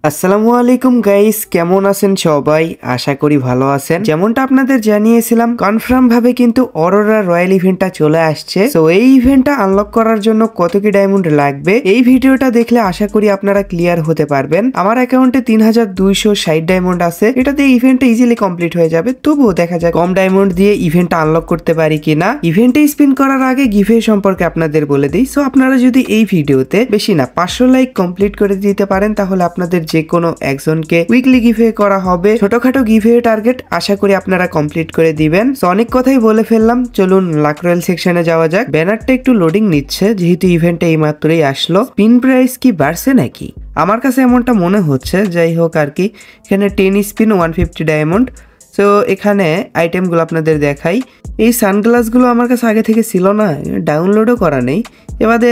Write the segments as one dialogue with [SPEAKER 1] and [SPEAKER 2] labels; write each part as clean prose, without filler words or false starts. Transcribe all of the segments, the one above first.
[SPEAKER 1] আসসালামু আলাইকুম গাইস, কেমন আছেন সবাই? আশা করি ভালো আছেন। যেমনটা আপনাদের জানিয়েছিলাম, কনফার্ম ভাবে কিন্তু অরোরা রয়্যাল ইভেন্টটা চলে আসছে। তো এই ইভেন্টটা আনলক করার জন্য কত কি ডায়মন্ড লাগবে, এই ভিডিওটা দেখলে আশা করি আপনারা ক্লিয়ার হতে পারবেন। আমার অ্যাকাউন্টে 3260 ডায়মন্ড আছে, এটাতে ইভেন্টটা ইজিলি কমপ্লিট হয়ে যাবে। তবুও দেখা যাক কম ডায়মন্ড দিয়ে ইভেন্টটা আনলক করতে পারি কিনা। ইভেন্টে স্পিন করার আগে গিভওয়ে সম্পর্কে আপনাদের বলে দিই। সো আপনারা যদি এই ভিডিওতে বেশি না 500 লাইক কমপ্লিট করে দিতে পারেন, তাহলে আপনাদের যে কোনো একজনকে উইকলি গিভওয়ে করা হবে। ছোটখাটো গিভওয়ে টার্গেট আশা করি আপনারা কমপ্লিট করে দিবেন। তো অনেক কথাই বলে ফেললাম, চলুন লাক রয়্যাল সেকশনে যাওয়া যাক। ব্যানারটা একটু লোডিং নিচ্ছে, যেহেতু ইভেন্টটা এই মাত্রই আসলো। স্পিন প্রাইস কি বাড়ছে নাকি? আমার কাছে এমনটা মনে হচ্ছে। যাই হোক আর কি, এখানে 10 স্পিন 150 ডায়মন্ড। তো এখানে আইটেমগুলো আপনাদের দেখাই। এই সানগ্লাসগুলো আমার কাছে আগে থেকে ছিল না, ডাউনলোডও করা নেই। এবারে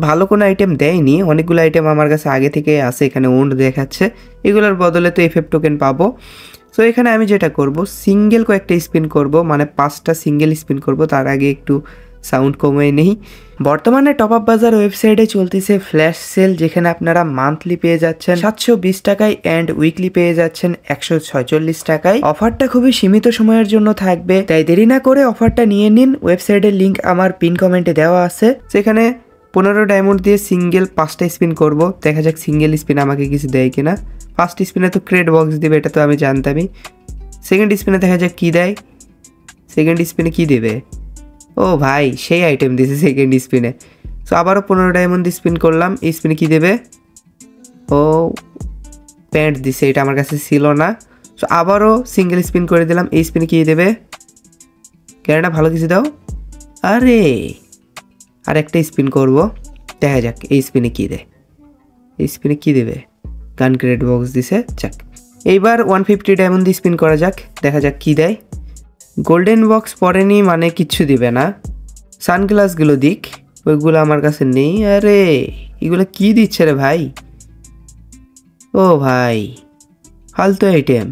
[SPEAKER 1] ভালো কোনো আইটেম দেয়নি, অনেকগুলো আইটেম আমার কাছে আগে থেকে আছে। এখানে ওন্ড দেখাচ্ছে, এগুলোর বদলে তো এফএফ টোকেন পাবো। সো এখানে আমি যেটা করব, সিঙ্গেল কয়েকটা স্পিন করব, মানে 5টা সিঙ্গেল স্পিন করব। তার আগে একটু সাউন্ড কমিয়ে নেই। বর্তমানে টপ আপ বাজার ওয়েবসাইটে চলতেছে ফ্ল্যাশ সেল, যেখানে আপনারা মান্থলি পেয়ে যাচ্ছেন 720 টাকায় অ্যান্ড উইকলি পেয়ে যাচ্ছেন 146 টাকায়। অফারটা খুবই সীমিত সময়ের জন্য থাকবে, তাই দেরি না করে অফারটা নিয়ে নিন। ওয়েবসাইটের লিঙ্ক আমার পিন কমেন্টে দেওয়া আছে। সেখানে 15 ডায়মন্ড দিয়ে সিঙ্গেল 5টা স্পিন করব। দেখা যাক সিঙ্গেল স্পিন আমাকে কিছু দেয় কিনা। ফার্স্ট স্পিনে তো ক্রেড বক্স দেবে, এটা তো আমি জানতামই। সেকেন্ড স্পিনে দেখা যাক কি দেয়। সেকেন্ড স্পিনে কি দেবে? ও ভাই, সেই আইটেম দিয়েছে সেকেন্ড স্পিনে। সো আবারও 15 ডায়মন্ড দিয়ে স্পিন করলাম। এই স্পিনে কি দেবে? ও প্যান্ট দিছে, এটা আমার কাছে ছিল না। সো আবারও সিঙ্গেল স্পিন করে দিলাম। এই স্পিনে কি দেবে? ক্যারেটা ভালো কিছু দাও। আরে আর একটা স্পিন করব, দেখা যাক এই স্পিনে কি দেয়। এই স্পিনে কি দেবে? গান ক্রেড বক্স দিছে। যাক, এইবার 150 ডায়মন্ড দিয়ে স্পিন করা যাক, দেখা যাক কি দেয়। গোল্ডেন বক্স পড়েনি মানে কিচ্ছু দিবে না। সানগ্লাসগুলো দিক, ওইগুলো আমার কাছে নেই। আরে এগুলো কি দিচ্ছে রে ভাই? ও ভাই, ফালতু আইটেম।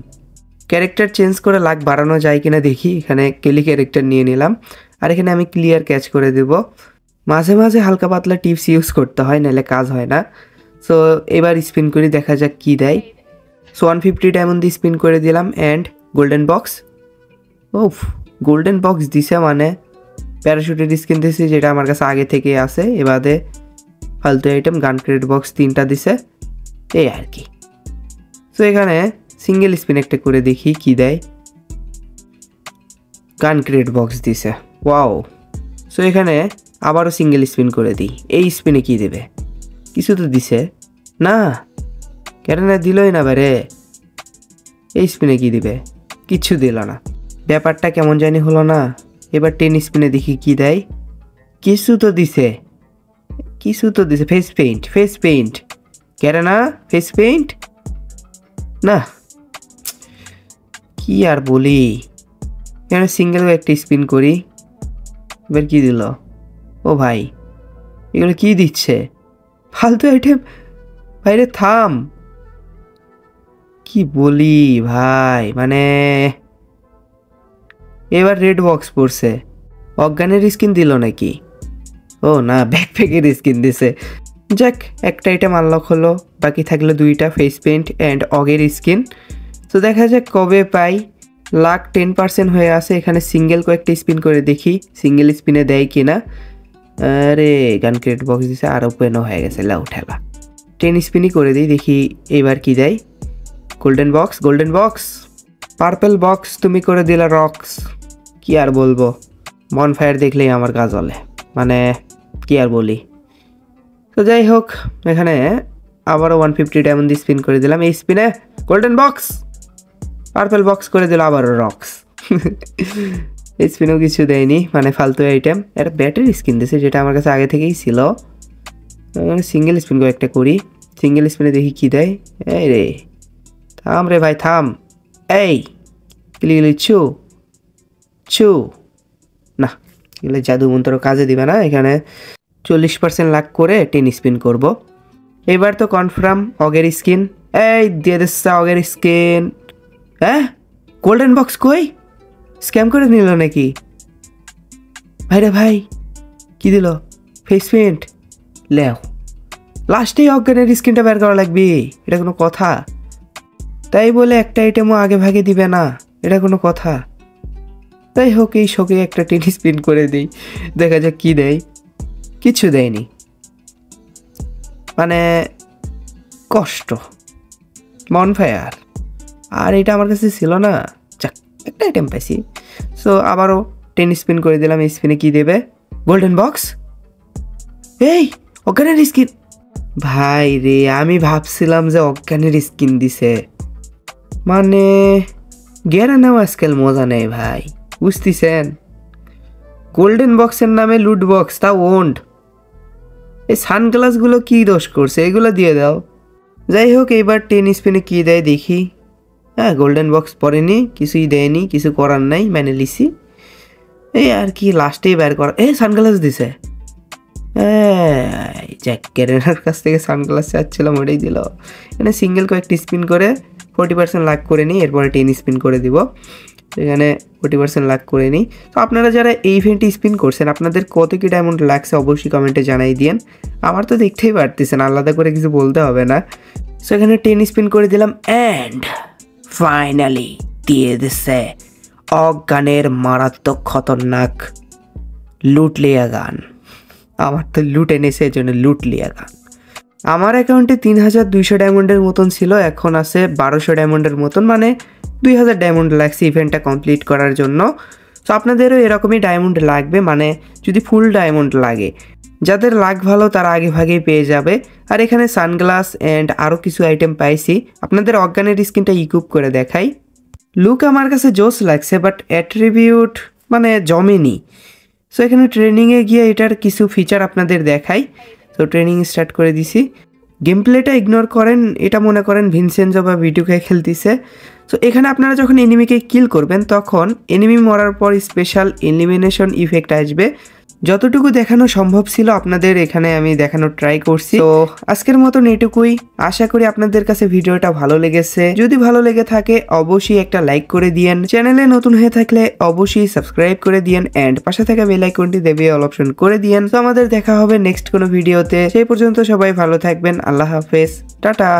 [SPEAKER 1] ক্যারেক্টার চেঞ্জ করে লাখ বাড়ানো যায় কিনা দেখি। এখানে কেলি ক্যারেক্টার নিয়ে নিলাম, আর এখানে আমি ক্লিয়ার ক্যাচ করে দেব। মাঝে মাঝে হালকা পাতলা টিপস ইউজ করতে হয়, নাহলে কাজ হয় না। সো এবার স্পিন করি, দেখা যাক কি দেয়। সো 150 ডায়মন্ড দিয়ে স্পিন করে দিলাম and golden box. Of, golden box দিছে মানে প্যারাশুটের স্কিন দিছে, যেটা আমার কাছে আগে থেকে আছে। এবারে ফালতু আইটেম গান ক্রেড বক্স 3টা দিছে, এই আর কি। সো এখানে সিঙ্গেল স্পিন একটা করে দেখি কি দেয়। গান ক্রেড বক্স দিছে, ওয়াও। সো এখানে আবারও সিঙ্গেল স্পিন করে দিই। এই স্পিনে কি দেবে? কিছু তো দিছে না, কেন না দিলই না বারে। এই স্পিনে কি দিবে? কিচ্ছু দিল না, ব্যাপারটা কেমন জানি হলো না। এবার 10 স্পিনে দেখি কি দেয়। কিছু তো দিছে, কিছু তো দিছে। Face paint, face paint. কেন না ফেস পেইন্ট না, কি আর বলি। এখানে সিঙ্গেল একটা স্পিন করি, এবার কি দিল? ও ভাই, এগুলো কি দিচ্ছে? ফালতু আইটেম। ভাইরে থাম, কি বলি ভাই, মানে এবার রেড বক্স পড়ছে। অজ্ঞানের স্কিন দিল নাকি? ও না, ব্যাকপ্যাকের স্কিন দিছে। যাক, একটা আইটেম আনলক হলো, বাকি থাকলো 2টা ফেস পেইন্ট অ্যান্ড অগের স্কিন। তো দেখা যাক কবে পাই। লাক 10% হয়ে আছে। এখানে সিঙ্গেল কয়েকটা স্পিন করে দেখি সিঙ্গেল স্পিনে দেয় কিনা। আরে গান ক্রেড বক্স দিছে, আর ওপেনও হয়ে গেছে। লাউ ঠেলা, 10 স্পিনই করে দিই, দেখি এবার কি দেয়। Golden box, golden box. Purple box তুমি করে দিলা রক্স। কি আর বলবো, মন ফায়ার দেখলেই আমার গা জ্বলে, মানে কি আর বলি। তো যাই হোক, এখানে আবারও 150 ডায়মন্ড দিয়ে স্পিন করে দিলাম। এই স্পিনে গোল্ডেন বক্স, পার্পেল বক্স করে দিল, আবারও রক্স। এই স্পিনেও কিছু দেয়নি, মানে ফালতু আইটেম। একটা ব্যাটারি স্কিন দিয়েছে, যেটা আমার কাছে আগে থেকেই ছিল। সিঙ্গেল স্পিন করে একটা করি, সিঙ্গেল স্পিনে দেখি কি দেয়। এই রে থাম রে ভাই, থাম। এই ক্লিক ছু ছু না, এগুলো জাদু মন্ত্র কাজে দিবে না। এখানে 40% লাক করে 10 স্পিন করব। এবার তো কনফার্ম অগের স্কিন। এই দিয়ে দিচ্ছে অগের স্কিন। হ্যাঁ, গোল্ডেন বক্স কই? স্ক্যাম করে নিল নাকি ভাইরে ভাই? কি দিল? Face paint. লেও লাস্টেই অজ্ঞানের স্কিনটা বের করা লাগবে, এটা কোনো কথা? তাই বলে একটা আইটেমও আগে ভাগে দিবে না, এটা কোনো কথা? তাই হোক, এই শোকে একটা টেনিস স্পিন করে দিই, দেখা যাক কি দেয়। কিছু দেয়নি, মানে কষ্ট, মনফায়ার। আর এটা আমার কাছে ছিল না, যাক একটা আইটেম পাইছি। সো আবারও টেনিস স্পিন করে দিলাম। এই স্পিনে কি দেবে? Golden box. এই অজ্ঞানের স্কিন! ভাই রে, আমি ভাবছিলাম যে অজ্ঞানের স্কিন দিছে, মানে গেরা নেওয়া আজকাল মজা নেই ভাই, বুঝতেছেন? গোল্ডেন বক্সের নামে লুট বক্স, তা ওন্ড। এই সানগ্লাসগুলো কি দোষ করছে, এগুলো দিয়ে দাও। যাই হোক, এইবার টেন স্পিনে কি দেয় দেখি। হ্যাঁ, গোল্ডেন বক্স পড়েনি, কিছুই দেয়নি, কিছু করার নাই, মানে লিসি। এই আর কি, লাস্টেই বের করা। সানগ্লাস দিছে। জ্যাক ক্যারেনার কাছ থেকে সানগ্লাস চাচ্ছিলাম, ওটাই দিল। এখানে সিঙ্গেল কয়েকটি স্পিন করে 40% লাক করে নিই, এরপরে 10 স্পিন করে দিব। এখানে 40% লাক করে নিই। তো আপনারা যারা এই ইভেন্টে স্পিন করছেন, আপনাদের কত কি ডায়মন্ড লাগছে অবশ্যই কমেন্টে জানাই দিন। আমার তো দেখতেই পারতেছেন, আলাদা করে কিছু বলতে হবে না। সো এখানে 10 স্পিন করে দিলাম, অ্যান্ড ফাইনালি দিয়ে দিচ্ছে অজ্ঞানের মারাত্মক খতরনাক লুটলিয়া গান। আমার তো লুট এনেছে, এই জন্য লুটলিয়া গান। আমার অ্যাকাউন্টে 3200 ডায়মন্ডের মতন ছিল, এখন আছে 1200 ডায়মন্ডের মতন, মানে 2000 ডায়মন্ড লাগছে ইভেন্টটা কমপ্লিট করার জন্য। তো আপনাদেরও এরকমই ডায়মন্ড লাগবে, মানে যদি ফুল ডায়মন্ড লাগে, যাদের লাক ভালো তারা আগে ভাগেই পেয়ে যাবে। আর এখানে সানগ্লাস অ্যান্ড আরও কিছু আইটেম পাইছি। আপনাদের অজ্ঞানের স্কিনটা ইকুইপ করে দেখাই। লুক আমার কাছে জোস লাগছে, বাট অ্যাট্রিবিউট মানে জমেনি। সো এখানে ট্রেনিংয়ে গিয়ে এটার কিছু ফিচার আপনাদের দেখাই। তো ট্রেনিং স্টার্ট করে দিছি। গেম প্লেটা ইগনোর করেন, এটা মনে করেন ভিনসেনজো বা ভিডিওকে খেলতেছে। সো এখানে আপনারা যখন এনিমিকে কিল করবেন, তখন এনিমি মরার পর স্পেশাল এলিমিনেশন ইফেক্ট আসবে। যতটুকু দেখানো সম্ভব ছিল আপনাদের এখানে আমি দেখানোর ট্রাই করছি। তো আজকের মতন এটুকুই, আশা করি আপনাদের কাছে ভিডিওটা ভালো লেগেছে। যদি ভালো লেগে থাকে অবশ্যই একটা লাইক করে দিয়েন, চ্যানেলে নতুন হয়ে থাকলে অবশ্যই সাবস্ক্রাইব করে দিয়েন, এন্ড পাশে থাকা বেল আইকনটি দেবে অল অপশন করে দিয়েন। তো আমাদের দেখা হবে নেক্সট কোনো ভিডিওতে, সেই পর্যন্ত সবাই ভালো থাকবেন, আল্লাহ হাফেজ, টাটা।